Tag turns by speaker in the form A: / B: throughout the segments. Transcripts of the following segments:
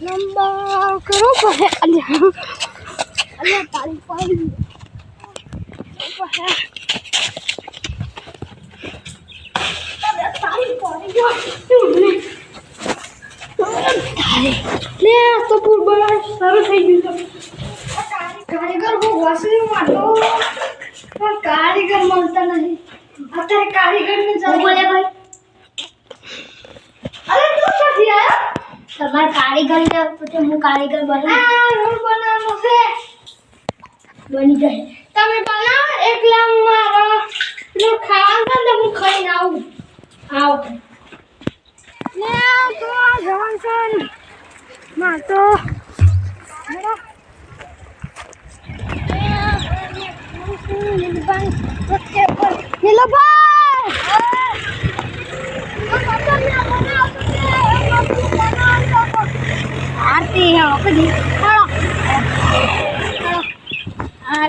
A: લંબા કરો પડે અલ્યા તાળી પાડી લે તો પૂર બળા સારું થઈ ગયું કારીગર બહુ વાસી મારતો પણ કારીગર મળતા નહીં અત્યારે કારીગર ને જાવ બોલે ભાઈ અરે તું ક્યાંથી આયા તમાર કારીગર ને પછી હું કારીગર બના રોડ બનાવવાનો છે બની જાય તમે બનાવો એકલા મારો લો ખાવા ને હું ખાઈને આવું આવ લે તો જવાન માં તો આરતી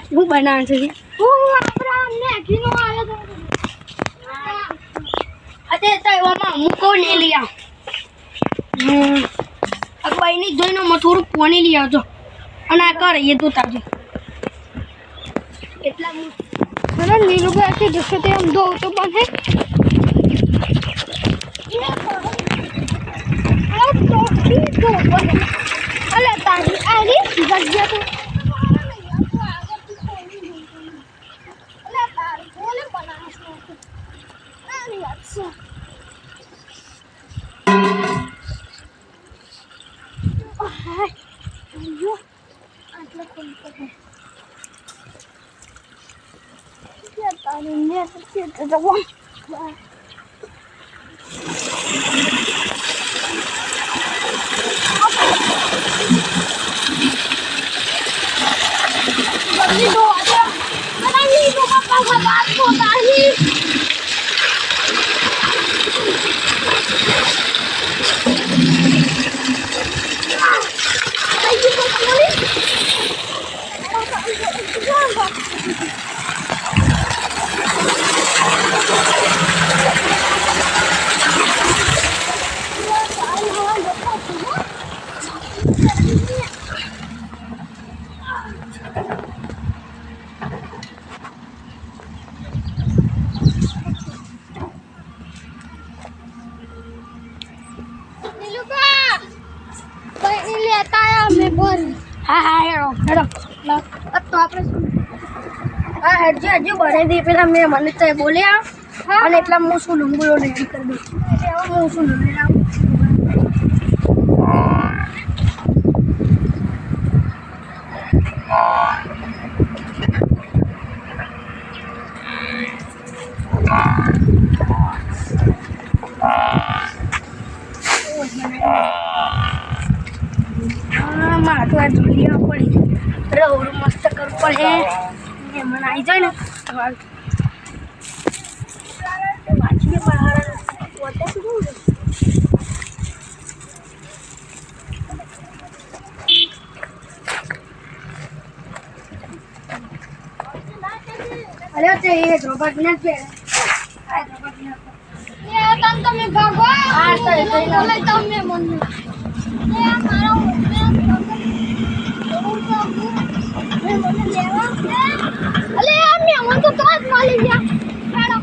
A: હું બનાવું છું મૂકો નહીં લઈ આવ અકબાઈની જોઈને થોડું પાણી લઈ આવજો અને આ કરીએ તું તારજો એટલા મને નીલુભાઈ કે જશે તે આમ દો તો બને અલે તારી આરી જગ્યા તો હજુ બને દી પેલા મેં મને તો બોલ્યા અને એટલા હું શું લંબુલો નહીં કરી દઉં હું શું માટવા જોડી પડી રવડું મસ્ત કરવું પડે મને આવી જાય ને વાંચીએ બહાર અરે તે એ રોબોટ ને છે આ રોબોટ ને એ તમે ભાગો આ તો બોલે તમે મને એ મારો મને લેવા અલે મે મન તો કાટ માલી ગયા હેડો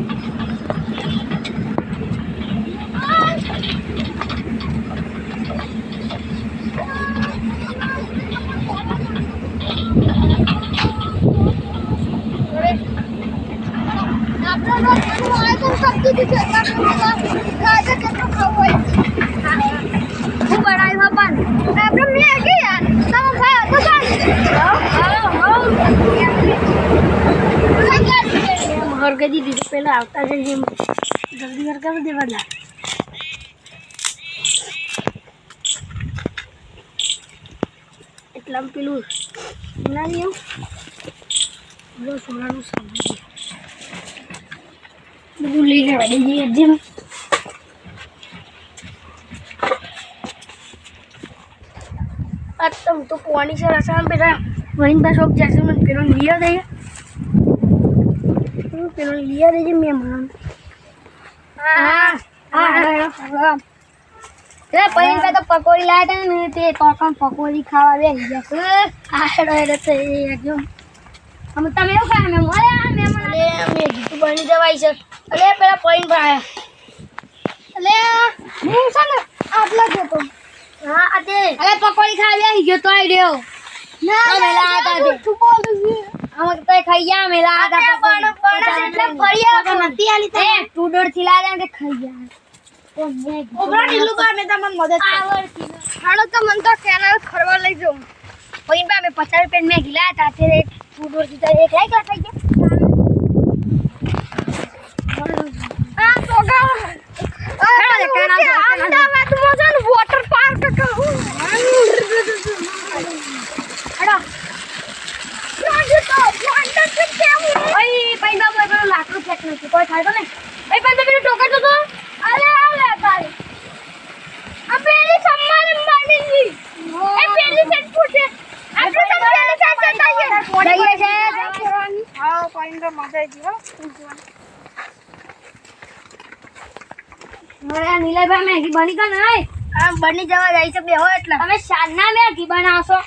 A: દીદી પેલા આવતા જઈએ જલ્દી કર દેવા એટલા પેલું ના સોનાનું સામાન બધું લઈ જવા દઈએ જેમ તમ તો પાણી છે રસાયણ પેલા વહીન બસ શોપ જैसे મને પેલો लिया દઈએ પેલો लिया દઈએ મેં મને હા એટલે પૈન તો પકોડી લાવ્યા હતા ને તે કોકમ પકોડી ખાવા બેસી ગયા આડો એટલે તો એકદમ અમે તમે એવું ખાય મેં મળે મહેમાન મેં ગીતું બની જવાય છે અલે પેલા પૈન ભાઈ અલે હું છે ને આટલા જતો હા આતે અલે પકોડી ખાવા બેસી ગયો તો આઈ રહ્યો ના મેલા હતા તે તું બોલું અમે તો ખાઈ ગયા મેલા હતા પણ એટલે ફળિયા નથી આલી તે ટુડોર થી લાવ્યા કે ખાઈ ગયા ઓબરા ઢીલું બા મે તમને મદદ આવડતી હાડો તો મન તો કેનાલ ખરવા લઈ જાઉં પૈન બા મે 50 રૂપિયા મે ગિલા હતા તે ટુડોર થી એક લાખ ખાઈ ગયા આ તો ગા અમદાવાદ મોજન વોટર પાર્ક કહું હેડો રાજુ તો વોટર કે કેવું ઓય પૈન બા બોય પેલો લાકડું ફેક નથી કોઈ થાય તો ને એ પૈન બા પેલો ટોકર તો અરે આલે તારે આ પેલી સમ્માન અંબાણીની એ પેલી સેટ પૂછે આપણે તો પેલી સેટ જઈએ છે આવો પૈન તો મજા આવી ગયો અરે નીલાભાઈ મેગી બની કે નહીં આ બની જવા જાય છે બેહો એટલે તમે શાનના મેગી બનાવશો